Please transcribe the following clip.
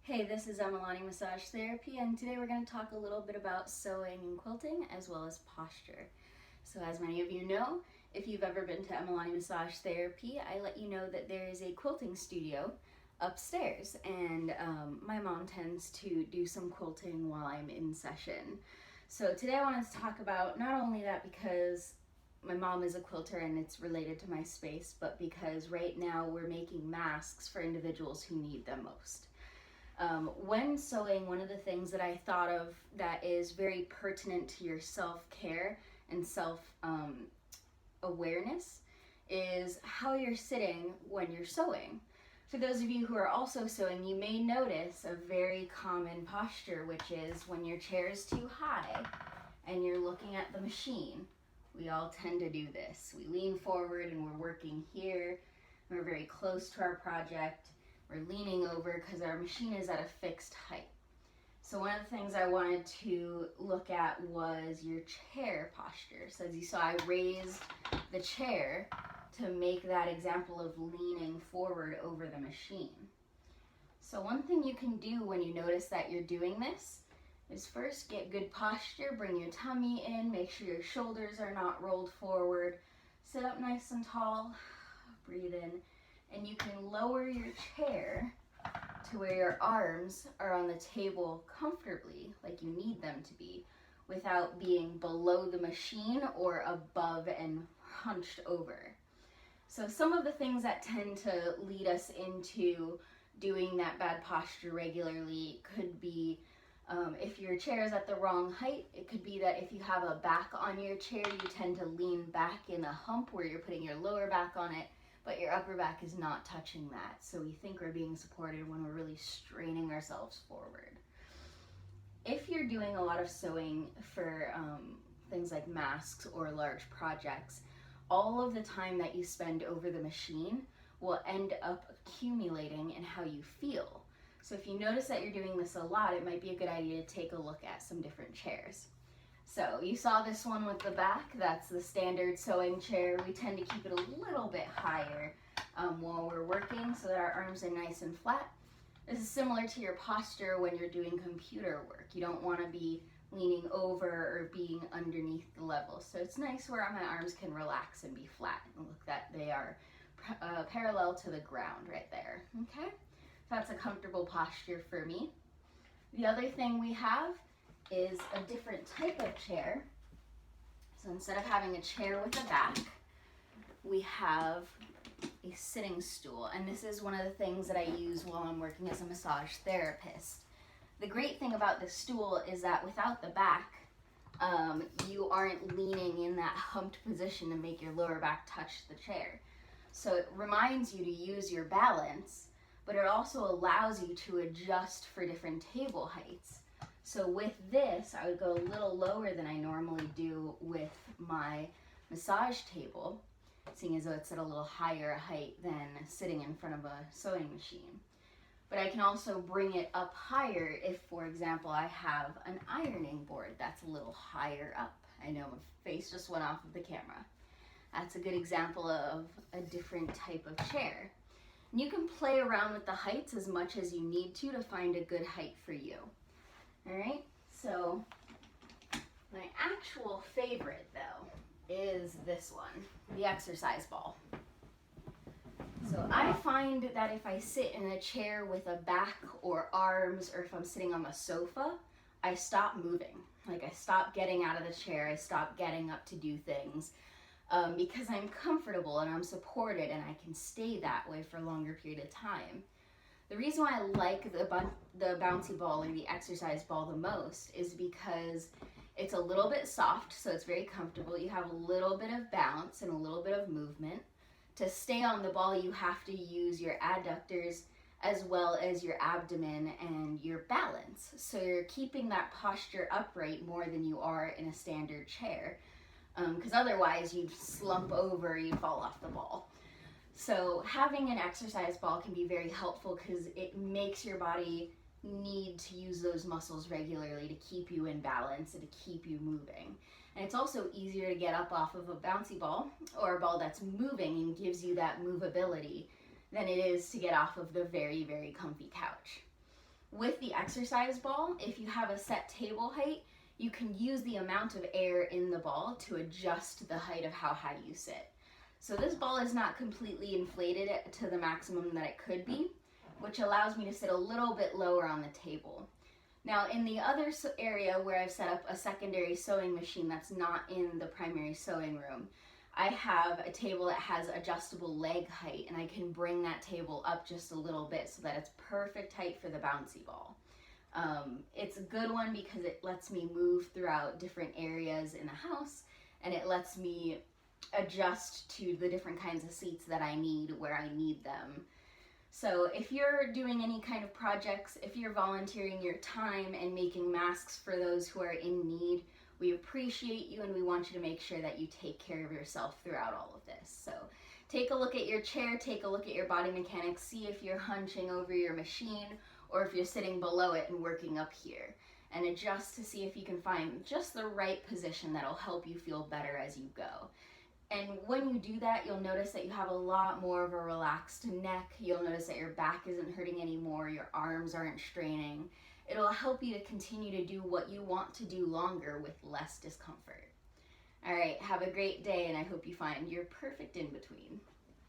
Hey, this is Emalani Massage Therapy, and today we're going to talk a little bit about sewing and quilting as well as posture. So as many of you know, if you've ever been to Emalani Massage Therapy, I let you know that there is a quilting studio upstairs, and my mom tends to do some quilting while I'm in session. So today I wanted to talk about not only that because my mom is a quilter and it's related to my space, but because right now we're making masks for individuals who need them most. When sewing, one of the things that I thought of that is very pertinent to your self-care and self-awareness is how you're sitting when you're sewing. For those of you who are also sewing, you may notice a very common posture, which is when your chair is too high and you're looking at the machine. We all tend to do this. We lean forward and we're working here. We're very close to our project. We're leaning over because our machine is at a fixed height. So one of the things I wanted to look at was your chair posture. So as you saw, I raised the chair to make that example of leaning forward over the machine. So one thing you can do when you notice that you're doing this is first get good posture, bring your tummy in, make sure your shoulders are not rolled forward, sit up nice and tall, breathe in, and you can lower your chair to where your arms are on the table comfortably, like you need them to be, without being below the machine or above and hunched over. So some of the things that tend to lead us into doing that bad posture regularly could be if your chair is at the wrong height. It could be that if you have a back on your chair, you tend to lean back in a hump where you're putting your lower back on it, but your upper back is not touching that. So we think we're being supported when we're really straining ourselves forward. If you're doing a lot of sewing for things like masks or large projects, all of the time that you spend over the machine will end up accumulating in how you feel. So if you notice that you're doing this a lot, it might be a good idea to take a look at some different chairs. So you saw this one with the back, that's the standard sewing chair. We tend to keep it a little bit higher while we're working so that our arms are nice and flat. This is similar to your posture when you're doing computer work. You don't want to be leaning over or being underneath the level. So it's nice where my arms can relax and be flat and look that they are parallel to the ground right there, okay? So that's a comfortable posture for me. The other thing we have is a different type of chair. So instead of having a chair with a back, we have a sitting stool. And this is one of the things that I use while I'm working as a massage therapist. The great thing about this stool is that without the back, you aren't leaning in that humped position to make your lower back touch the chair. So it reminds you to use your balance, but it also allows you to adjust for different table heights. So with this, I would go a little lower than I normally do with my massage table, seeing as though it's at a little higher height than sitting in front of a sewing machine. But I can also bring it up higher if, for example, I have an ironing board that's a little higher up. I know my face just went off of the camera. That's a good example of a different type of chair. And you can play around with the heights as much as you need to find a good height for you. All right, so my actual favorite though is this one, the exercise ball. So I find that if I sit in a chair with a back or arms, or if I'm sitting on the sofa, I stop moving. Like I stop getting out of the chair, I stop getting up to do things because I'm comfortable and I'm supported and I can stay that way for a longer period of time. The reason why I like the bouncy ball or the exercise ball the most is because it's a little bit soft, so it's very comfortable. You have a little bit of bounce and a little bit of movement. To stay on the ball, you have to use your adductors as well as your abdomen and your balance. So you're keeping that posture upright more than you are in a standard chair, because otherwise you'd slump over, you'd fall off the ball. So having an exercise ball can be very helpful because it makes your body need to use those muscles regularly to keep you in balance and to keep you moving. And it's also easier to get up off of a bouncy ball or a ball that's moving and gives you that movability than it is to get off of the very, very comfy couch. With the exercise ball, if you have a set table height, you can use the amount of air in the ball to adjust the height of how high you sit. So this ball is not completely inflated to the maximum that it could be, which allows me to sit a little bit lower on the table. Now in the other area where I've set up a secondary sewing machine that's not in the primary sewing room, I have a table that has adjustable leg height, and I can bring that table up just a little bit so that it's perfect height for the bouncy ball. It's a good one because it lets me move throughout different areas in the house, and it lets me adjust to the different kinds of seats that I need where I need them. So if you're doing any kind of projects, if you're volunteering your time and making masks for those who are in need, we appreciate you, and we want you to make sure that you take care of yourself throughout all of this. So take a look at your chair, take a look at your body mechanics, see if you're hunching over your machine or if you're sitting below it and working up here, and adjust to see if you can find just the right position that'll help you feel better as you go. And when you do that, you'll notice that you have a lot more of a relaxed neck. You'll notice that your back isn't hurting anymore, your arms aren't straining. It'll help you to continue to do what you want to do longer with less discomfort. All right, have a great day, and I hope you find your perfect in-between.